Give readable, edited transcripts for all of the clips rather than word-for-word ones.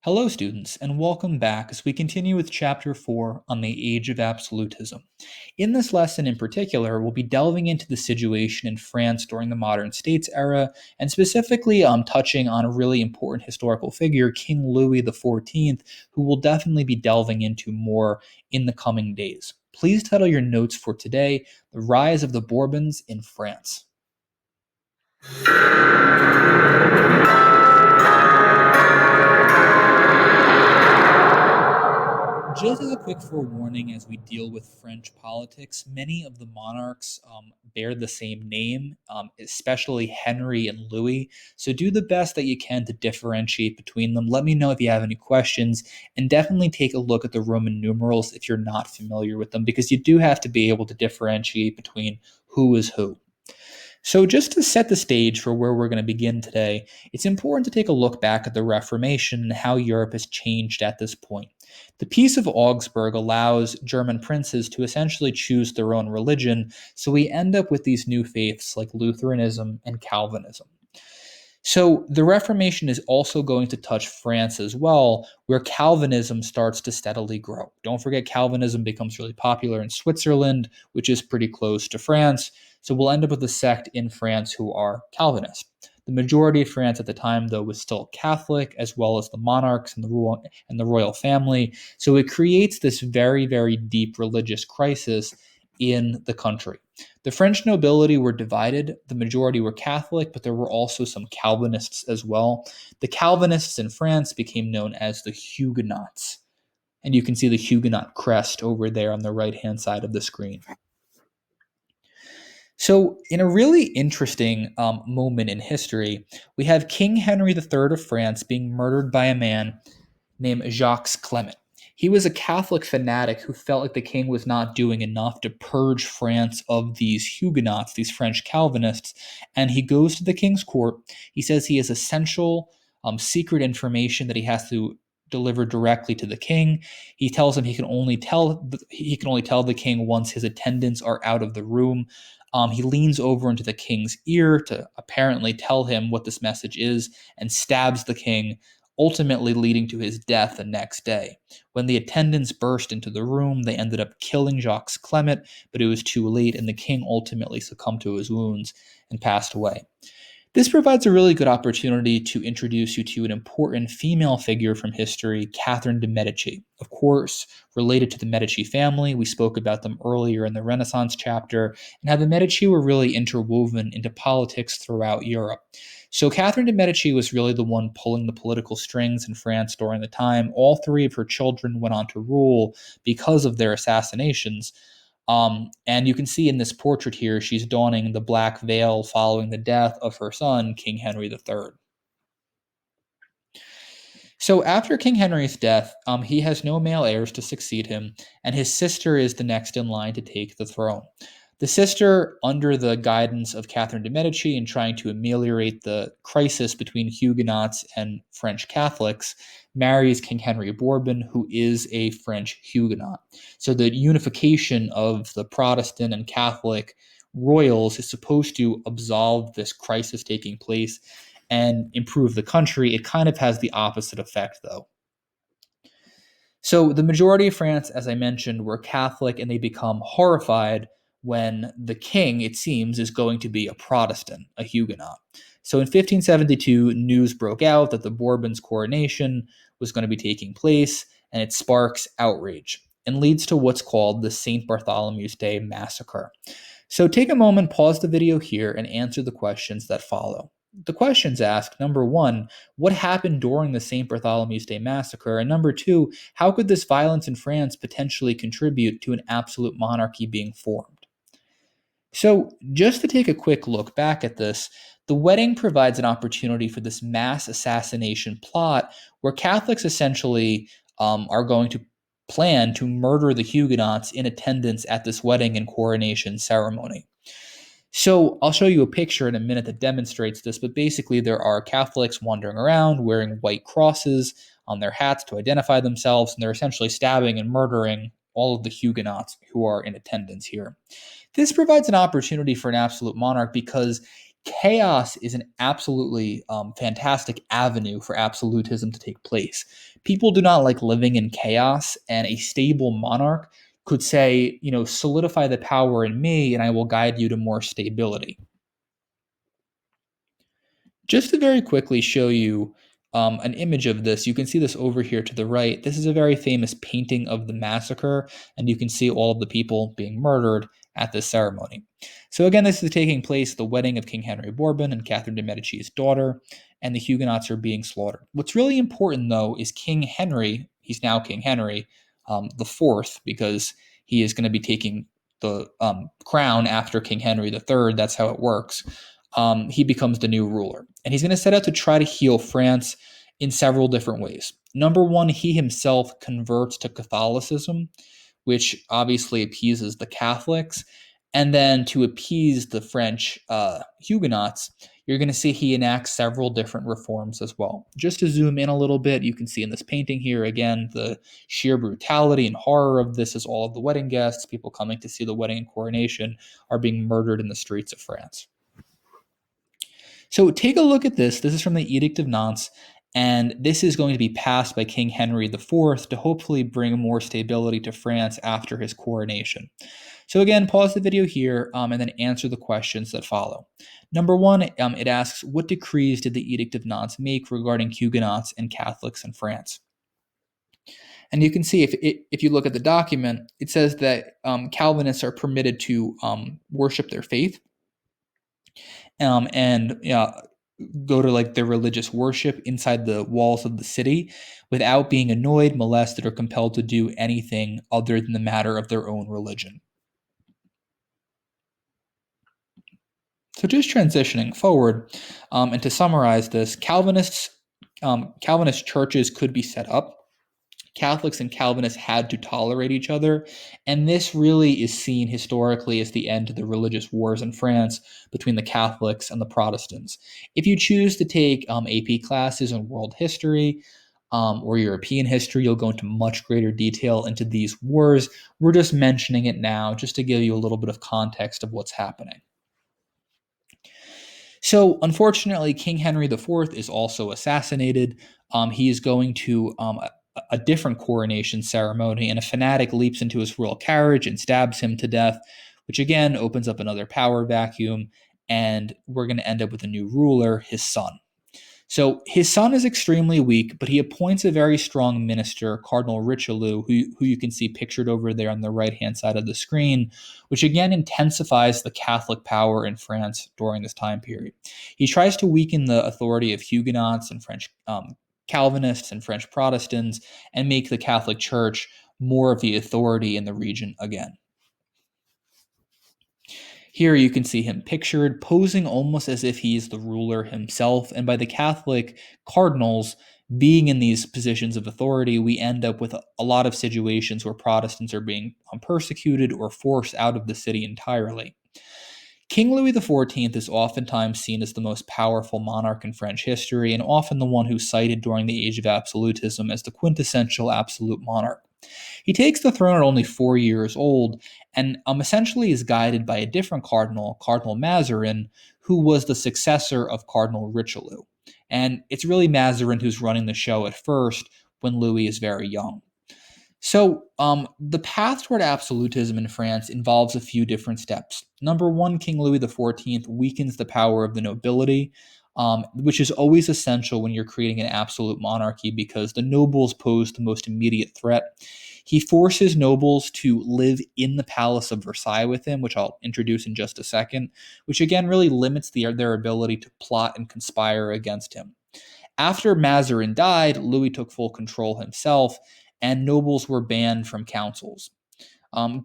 Hello, students, and welcome back as we continue with Chapter 4 on the Age of Absolutism. In this lesson in particular, we'll be delving into the situation in France during the Modern States era, and specifically touching on a really important historical figure, King Louis XIV, who we'll definitely be delving into more in the coming days. Please title your notes for today, The Rise of the Bourbons in France. Just as a quick forewarning, as we deal with French politics, many of the monarchs bear the same name, especially Henry and Louis. So do the best that you can to differentiate between them. Let me know if you have any questions, and definitely take a look at the Roman numerals if you're not familiar with them, because you do have to be able to differentiate between who is who. So, just to set the stage for where we're going to begin today, it's important to take a look back at the Reformation and how Europe has changed at this point. The Peace of Augsburg allows German princes to essentially choose their own religion, so we end up with these new faiths like Lutheranism and Calvinism. So the Reformation is also going to touch France as well, where Calvinism starts to steadily grow. Don't forget, Calvinism becomes really popular in Switzerland, which is pretty close to France. So we'll end up with a sect in France who are Calvinist. The majority of France at the time, though, was still Catholic, as well as the monarchs and the royal family. So it creates this very, very deep religious crisis in the country. The French nobility were divided. The majority were Catholic, but there were also some Calvinists as well. The Calvinists in France became known as the Huguenots. And you can see the Huguenot crest over there on the right-hand side of the screen. So, in a really interesting moment in history, we have King Henry III of France being murdered by a man named Jacques Clement. He was a Catholic fanatic who felt like the king was not doing enough to purge France of these Huguenots, these French Calvinists, and he goes to the king's court. He says he has essential secret information that he has to deliver directly to the king. He tells him he can only tell the king once his attendants are out of the room. He leans over into the king's ear to apparently tell him what this message is and stabs the king, ultimately leading to his death the next day. When the attendants burst into the room, they ended up killing Jacques Clement, but it was too late, and the king ultimately succumbed to his wounds and passed away. This provides a really good opportunity to introduce you to an important female figure from history, Catherine de' Medici. Of course, related to the Medici family, we spoke about them earlier in the Renaissance chapter, and how the Medici were really interwoven into politics throughout Europe. So Catherine de' Medici was really the one pulling the political strings in France during the time. All three of her children went on to rule because of their assassinations. And you can see in this portrait here, she's donning the black veil following the death of her son, King Henry III. So after King Henry's death, he has no male heirs to succeed him, and his sister is the next in line to take the throne. The sister, under the guidance of Catherine de' Medici and trying to ameliorate the crisis between Huguenots and French Catholics, marries King Henry Bourbon, who is a French Huguenot. So the unification of the Protestant and Catholic royals is supposed to absolve this crisis taking place and improve the country. It kind of has the opposite effect, though. So the majority of France, as I mentioned, were Catholic, and they become horrified when the king, it seems, is going to be a Protestant, a Huguenot. So in 1572, news broke out that the Bourbons' coronation was going to be taking place, and it sparks outrage and leads to what's called the St. Bartholomew's Day Massacre. So take a moment, pause the video here, and answer the questions that follow. The questions ask, number one, what happened during the St. Bartholomew's Day Massacre? And number two, how could this violence in France potentially contribute to an absolute monarchy being formed? So, just to take a quick look back at this, the wedding provides an opportunity for this mass assassination plot where Catholics essentially are going to plan to murder the Huguenots in attendance at this wedding and coronation ceremony. So I'll show you a picture in a minute that demonstrates this, but basically there are Catholics wandering around wearing white crosses on their hats to identify themselves, and they're essentially stabbing and murdering all of the Huguenots who are in attendance here. This provides an opportunity for an absolute monarch because chaos is an absolutely fantastic avenue for absolutism to take place. People do not like living in chaos, and a stable monarch could say, solidify the power in me, and I will guide you to more stability. Just to very quickly show you an image of this, you can see this over here to the right. This is a very famous painting of the massacre, and you can see all of the people being murdered at this ceremony. So again, this is taking place at the wedding of King Henry Bourbon and Catherine de' Medici's daughter, and the Huguenots are being slaughtered. What's really important, though, is King Henry, he's now King Henry the Fourth, because he is going to be taking the crown after King Henry the Third. That's how it works. He becomes the new ruler. And he's going to set out to try to heal France in several different ways. Number one, he himself converts to Catholicism, which obviously appeases the Catholics. And then to appease the French Huguenots, you're going to see he enacts several different reforms as well. Just to zoom in a little bit, you can see in this painting here, again, the sheer brutality and horror of this as all of the wedding guests, people coming to see the wedding and coronation, are being murdered in the streets of France. So take a look at this. This is from the Edict of Nantes, and this is going to be passed by King Henry IV to hopefully bring more stability to France after his coronation. So again, pause the video here and then answer the questions that follow. Number one, it asks, what decrees did the Edict of Nantes make regarding Huguenots and Catholics in France? And you can see if you look at the document, it says that Calvinists are permitted to worship their faith. And go to like their religious worship inside the walls of the city without being annoyed, molested, or compelled to do anything other than the matter of their own religion. So just transitioning forward, and to summarize this, Calvinist churches could be set up. Catholics and Calvinists had to tolerate each other, and this really is seen historically as the end to the religious wars in France between the Catholics and the Protestants. If you choose to take AP classes in world history or European history, you'll go into much greater detail into these wars. We're just mentioning it now just to give you a little bit of context of what's happening. So, unfortunately, King Henry IV is also assassinated. He is going to a different coronation ceremony, and a fanatic leaps into his royal carriage and stabs him to death, which again opens up another power vacuum, and we're going to end up with a new ruler, his son. So his son is extremely weak, but he appoints a very strong minister, Cardinal Richelieu, who you can see pictured over there on the right-hand side of the screen, which again intensifies the Catholic power in France during this time period. He tries to weaken the authority of Huguenots and French Calvinists and French Protestants and make the Catholic Church more of the authority in the region again. Here you can see him pictured posing almost as if he's the ruler himself, and by the Catholic cardinals being in these positions of authority, we end up with a lot of situations where Protestants are being persecuted or forced out of the city entirely. King Louis XIV is oftentimes seen as the most powerful monarch in French history, and often the one who's cited during the Age of Absolutism as the quintessential absolute monarch. He takes the throne at only 4 years old, and essentially is guided by a different cardinal, Cardinal Mazarin, who was the successor of Cardinal Richelieu. And it's really Mazarin who's running the show at first when Louis is very young. So the path toward absolutism in France involves a few different steps. Number one, King Louis XIV weakens the power of the nobility, which is always essential when you're creating an absolute monarchy because the nobles pose the most immediate threat. He forces nobles to live in the Palace of Versailles with him, which I'll introduce in just a second, which again really limits their ability to plot and conspire against him. After Mazarin died, Louis took full control himself, and nobles were banned from councils.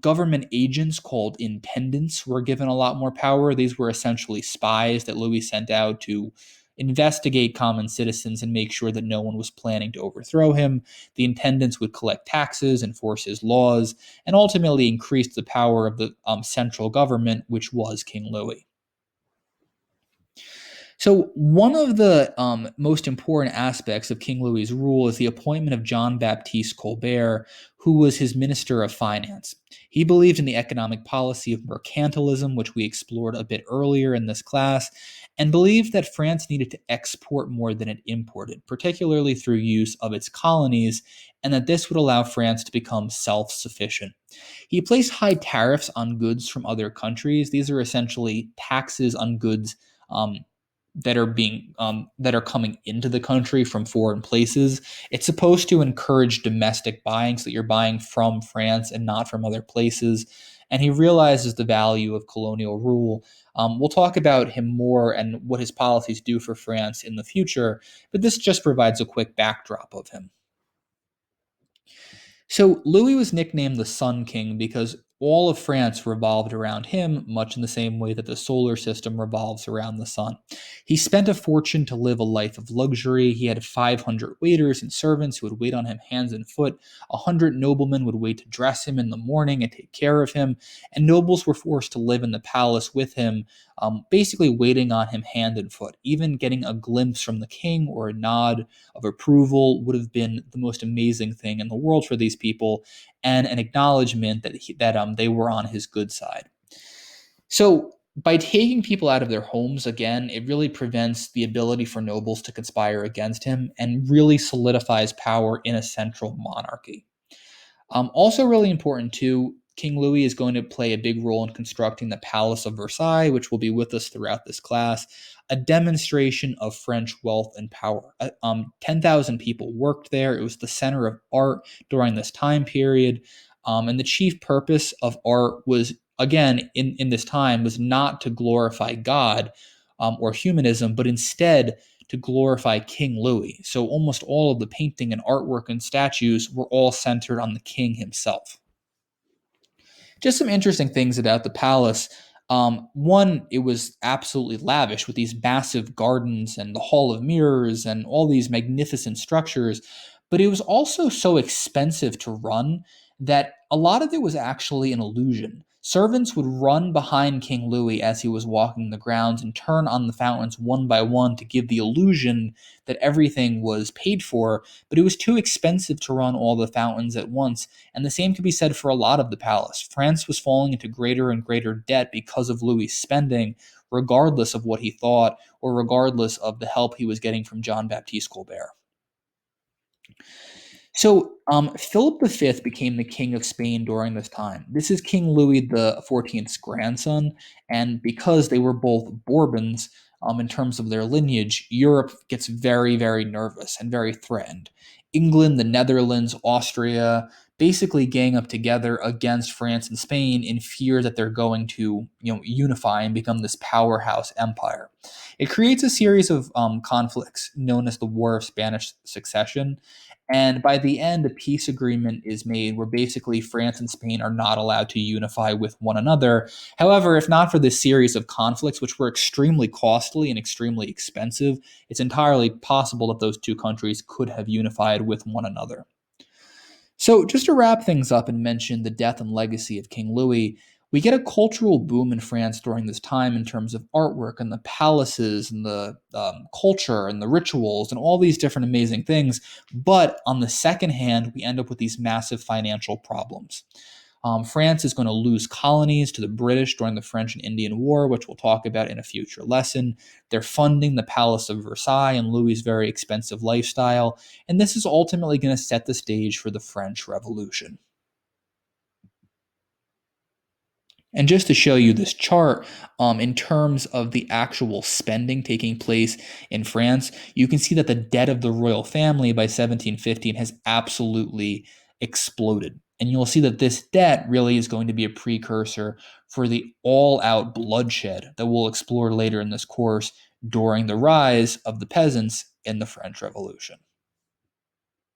Government agents called intendants were given a lot more power. These were essentially spies that Louis sent out to investigate common citizens and make sure that no one was planning to overthrow him. The intendants would collect taxes, enforce his laws, and ultimately increase the power of the central government, which was King Louis. So one of the most important aspects of King Louis's rule is the appointment of Jean-Baptiste Colbert, who was his Minister of Finance. He believed in the economic policy of mercantilism, which we explored a bit earlier in this class, and believed that France needed to export more than it imported, particularly through use of its colonies, and that this would allow France to become self sufficient. He placed high tariffs on goods from other countries. These are essentially taxes on goods um, that are coming into the country from foreign places. It's supposed to encourage domestic buying, so that you're buying from France and not from other places. And he realizes the value of colonial rule. We'll talk about him more and what his policies do for France in the future, but this just provides a quick backdrop of him. So Louis was nicknamed the Sun King because all of France revolved around him, much in the same way that the solar system revolves around the sun. He spent a fortune to live a life of luxury. He had 500 waiters and servants who would wait on him hands and foot. 100 noblemen would wait to dress him in the morning and take care of him. And nobles were forced to live in the palace with him, basically waiting on him hand and foot. Even getting a glimpse from the king or a nod of approval would have been the most amazing thing in the world for these people, and an acknowledgement that they were on his good side. So by taking people out of their homes again, it really prevents the ability for nobles to conspire against him and really solidifies power in a central monarchy. Also, really important too, King Louis is going to play a big role in constructing the Palace of Versailles, which will be with us throughout this class, a demonstration of French wealth and power. 10,000 people worked there. It was the center of art during this time period. And the chief purpose of art was, again, in this time, was not to glorify God or humanism, but instead to glorify King Louis. So almost all of the painting and artwork and statues were all centered on the king himself. Just some interesting things about the palace. One, it was absolutely lavish with these massive gardens and the Hall of Mirrors and all these magnificent structures, but it was also so expensive to run that a lot of it was actually an illusion. Servants would run behind King Louis as he was walking the grounds and turn on the fountains one by one to give the illusion that everything was paid for, but it was too expensive to run all the fountains at once, and the same could be said for a lot of the palace. France was falling into greater and greater debt because of Louis' spending, regardless of what he thought or regardless of the help he was getting from John Baptiste Colbert. So, Philip V became the King of Spain during this time. This is King Louis the XIV's grandson, and because they were both Bourbons, in terms of their lineage, Europe gets very, very nervous and very threatened. England, the Netherlands, Austria basically gang up together against France and Spain in fear that they're going to, unify and become this powerhouse empire. It creates a series of conflicts known as the War of Spanish Succession, and by the end, a peace agreement is made where basically France and Spain are not allowed to unify with one another. However, if not for this series of conflicts, which were extremely costly and extremely expensive, it's entirely possible that those two countries could have unified with one another. So, just to wrap things up and mention the death and legacy of King Louis, we get a cultural boom in France during this time in terms of artwork and the palaces and the culture and the rituals and all these different amazing things. But on the second hand, we end up with these massive financial problems. France is going to lose colonies to the British during the French and Indian War, which we'll talk about in a future lesson. They're funding the Palace of Versailles and Louis's very expensive lifestyle, and this is ultimately going to set the stage for the French Revolution. And just to show you this chart, in terms of the actual spending taking place in France, you can see that the debt of the royal family by 1715 has absolutely exploded. And you'll see that this debt really is going to be a precursor for the all out bloodshed that we'll explore later in this course during the rise of the peasants in the French Revolution.